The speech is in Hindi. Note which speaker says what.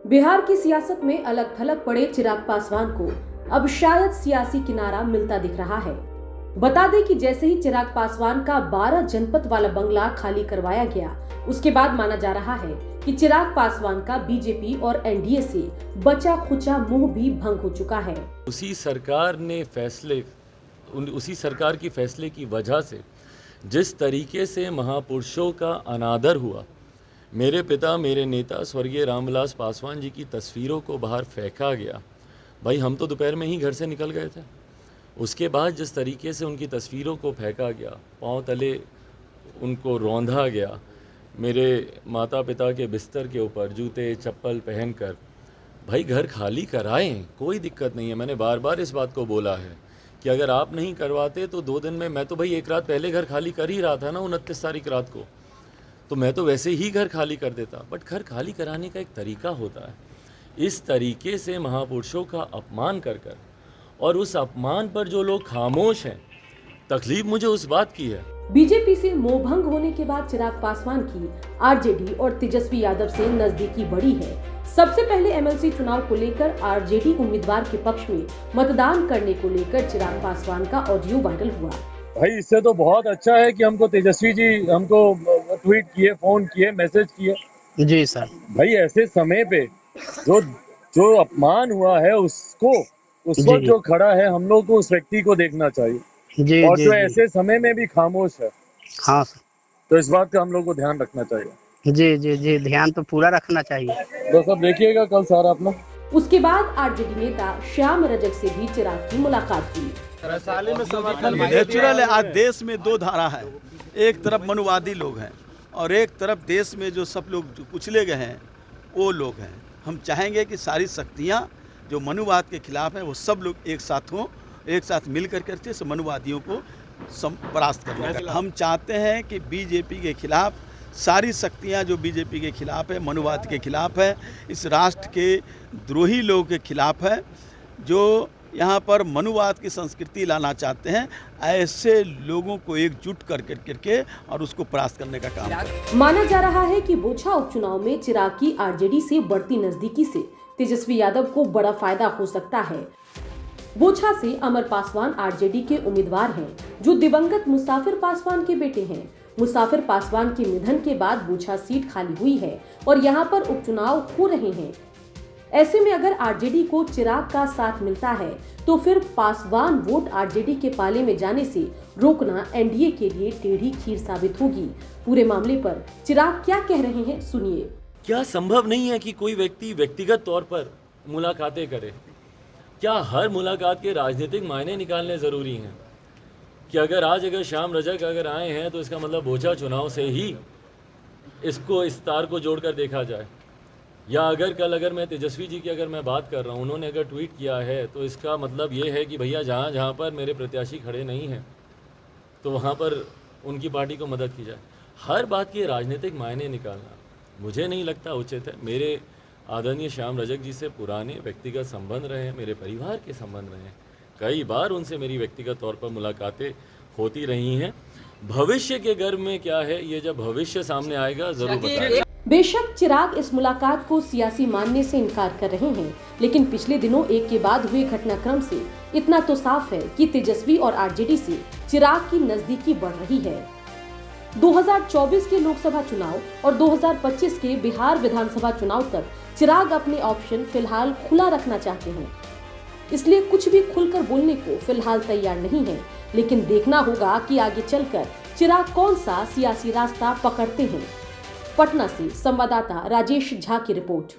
Speaker 1: बिहार की सियासत में अलग थलग पड़े चिराग पासवान को अब शायद सियासी किनारा मिलता दिख रहा है। बता दें कि जैसे ही चिराग पासवान का 12 जनपद वाला बंगला खाली करवाया गया, उसके बाद माना जा रहा है कि चिराग पासवान का बीजेपी और एनडीए से बचा खुचा मुंह भी भंग हो चुका है।
Speaker 2: उसी सरकार की फैसले की वजह से जिस तरीके से महापुरुषों का अनादर हुआ, मेरे पिता मेरे नेता स्वर्गीय रामविलास पासवान जी की तस्वीरों को बाहर फेंका गया। भाई हम तो दोपहर में ही घर से निकल गए थे। उसके बाद जिस तरीके से उनकी तस्वीरों को फेंका गया, पांव तले उनको रौंधा गया, मेरे माता पिता के बिस्तर के ऊपर जूते चप्पल पहनकर, भाई घर खाली कराएं, कोई दिक्कत नहीं है। मैंने बार बार इस बात को बोला है कि अगर आप नहीं करवाते तो 2 दिन में, मैं तो भाई एक रात पहले घर खाली कर ही रहा था ना, 29 तारीख रात को, तो मैं तो वैसे ही घर खाली कर देता। बट घर खाली कराने का एक तरीका होता है। इस तरीके से महापुरुषों का अपमान कर कर, और उस अपमान पर जो लोग खामोश हैं, तकलीफ मुझे उस बात की है।
Speaker 1: बीजेपी से मोहभंग होने के बाद चिराग पासवान की आरजेडी और तेजस्वी यादव से नजदीकी बढ़ी है। सबसे पहले एमएलसी चुनाव को लेकर आरजेडी उम्मीदवार के पक्ष में मतदान करने को लेकर चिराग पासवान का ऑडियो वायरल हुआ।
Speaker 3: भाई इससे तो बहुत अच्छा है कि हमको तेजस्वी जी हमको ट्वीट किए, फोन किए, मैसेज किए।
Speaker 4: जी सर।
Speaker 3: भाई ऐसे समय पे जो अपमान हुआ है उसको उस वक्त जो खड़ा है, हम लोग को उस व्यक्ति को देखना चाहिए।
Speaker 4: जी,
Speaker 3: और
Speaker 4: जी,
Speaker 3: जो
Speaker 4: जी।
Speaker 3: ऐसे समय में भी खामोश है,
Speaker 4: हाँ सर।
Speaker 3: तो इस बात का हम लोग को ध्यान रखना चाहिए।
Speaker 4: जी जी जी, ध्यान तो पूरा रखना चाहिए।
Speaker 3: तो सब देखिएगा कल सारा अपना।
Speaker 1: उसके बाद आरजेडी नेता श्याम रजक से भी चिराग की मुलाकात हुई।
Speaker 5: नेचुरल है। आज देश में 2 धारा है, एक तरफ मनुवादी लोग हैं और एक तरफ देश में जो सब लोग जो कुचले गए हैं वो लोग हैं। हम चाहेंगे कि सारी शक्तियाँ जो मनुवाद के खिलाफ हैं वो सब लोग एक साथ हों, एक साथ मिल करके से मनुवादियों को परास्त करने का। हम चाहते हैं कि बीजेपी के खिलाफ सारी शक्तियां जो बीजेपी के खिलाफ है, मनुवाद के खिलाफ है, इस राष्ट्र के द्रोही लोगों के खिलाफ है, जो यहाँ पर मनुवाद की संस्कृति लाना चाहते हैं, ऐसे लोगों को एकजुट करके और उसको परास्त करने का काम।
Speaker 1: माना जा रहा है कि बोछा उपचुनाव में चिराग की आरजेडी से बढ़ती नजदीकी से तेजस्वी यादव को बड़ा फायदा हो सकता है। बोछा से अमर पासवान आरजेडी के उम्मीदवार हैं, जो दिवंगत मुसाफिर पासवान के बेटे हैं। मुसाफिर पासवान के निधन के बाद बोछा सीट खाली हुई है और यहाँ पर उपचुनाव हो रहे हैं। ऐसे में अगर आरजेडी को चिराग का साथ मिलता है तो फिर पासवान वोट आरजेडी के पाले में जाने से रोकना एनडीए के लिए टेढ़ी खीर साबित होगी। पूरे मामले पर चिराग क्या कह रहे हैं, सुनिए।
Speaker 2: क्या संभव नहीं है कि कोई व्यक्ति व्यक्तिगत तौर पर मुलाकातें करे? क्या हर मुलाकात के राजनीतिक मायने निकालने ज़रूरी हैं? कि अगर श्याम रजक अगर आए हैं तो इसका मतलब बोछा चुनाव से ही इसको इस तार को जोड़कर देखा जाए? या अगर मैं तेजस्वी जी की अगर मैं बात कर रहा हूँ, उन्होंने अगर ट्वीट किया है तो इसका मतलब ये है कि भैया जहाँ पर मेरे प्रत्याशी खड़े नहीं हैं तो वहाँ पर उनकी पार्टी को मदद की जाए। हर बात के राजनीतिक मायने निकालना मुझे नहीं लगता उचित है। मेरे आदरणीय श्याम रजक जी से पुराने व्यक्तिगत संबंध रहे हैं, मेरे परिवार के संबंध रहे हैं, कई बार उनसे मेरी व्यक्तिगत तौर पर मुलाकातें होती रही हैं। भविष्य के गर्भ में क्या है, ये जब भविष्य सामने आएगा जरूर बताएंगे।
Speaker 1: बेशक चिराग इस मुलाकात को सियासी मानने से इनकार कर रहे हैं, लेकिन पिछले दिनों एक के बाद हुए घटनाक्रम से इतना तो साफ है कि तेजस्वी और आरजेडी से चिराग की नजदीकी बढ़ रही है। 2024 के लोकसभा चुनाव और 2025 के बिहार विधानसभा चुनाव तक चिराग अपने ऑप्शन फिलहाल खुला रखना चाहते हैं, इसलिए कुछ भी खुलकर बोलने को फिलहाल तैयार नहीं है। लेकिन देखना होगा कि आगे चलकर चिराग कौन सा सियासी रास्ता पकड़ते हैं। पटना से संवाददाता राजेश झा की रिपोर्ट।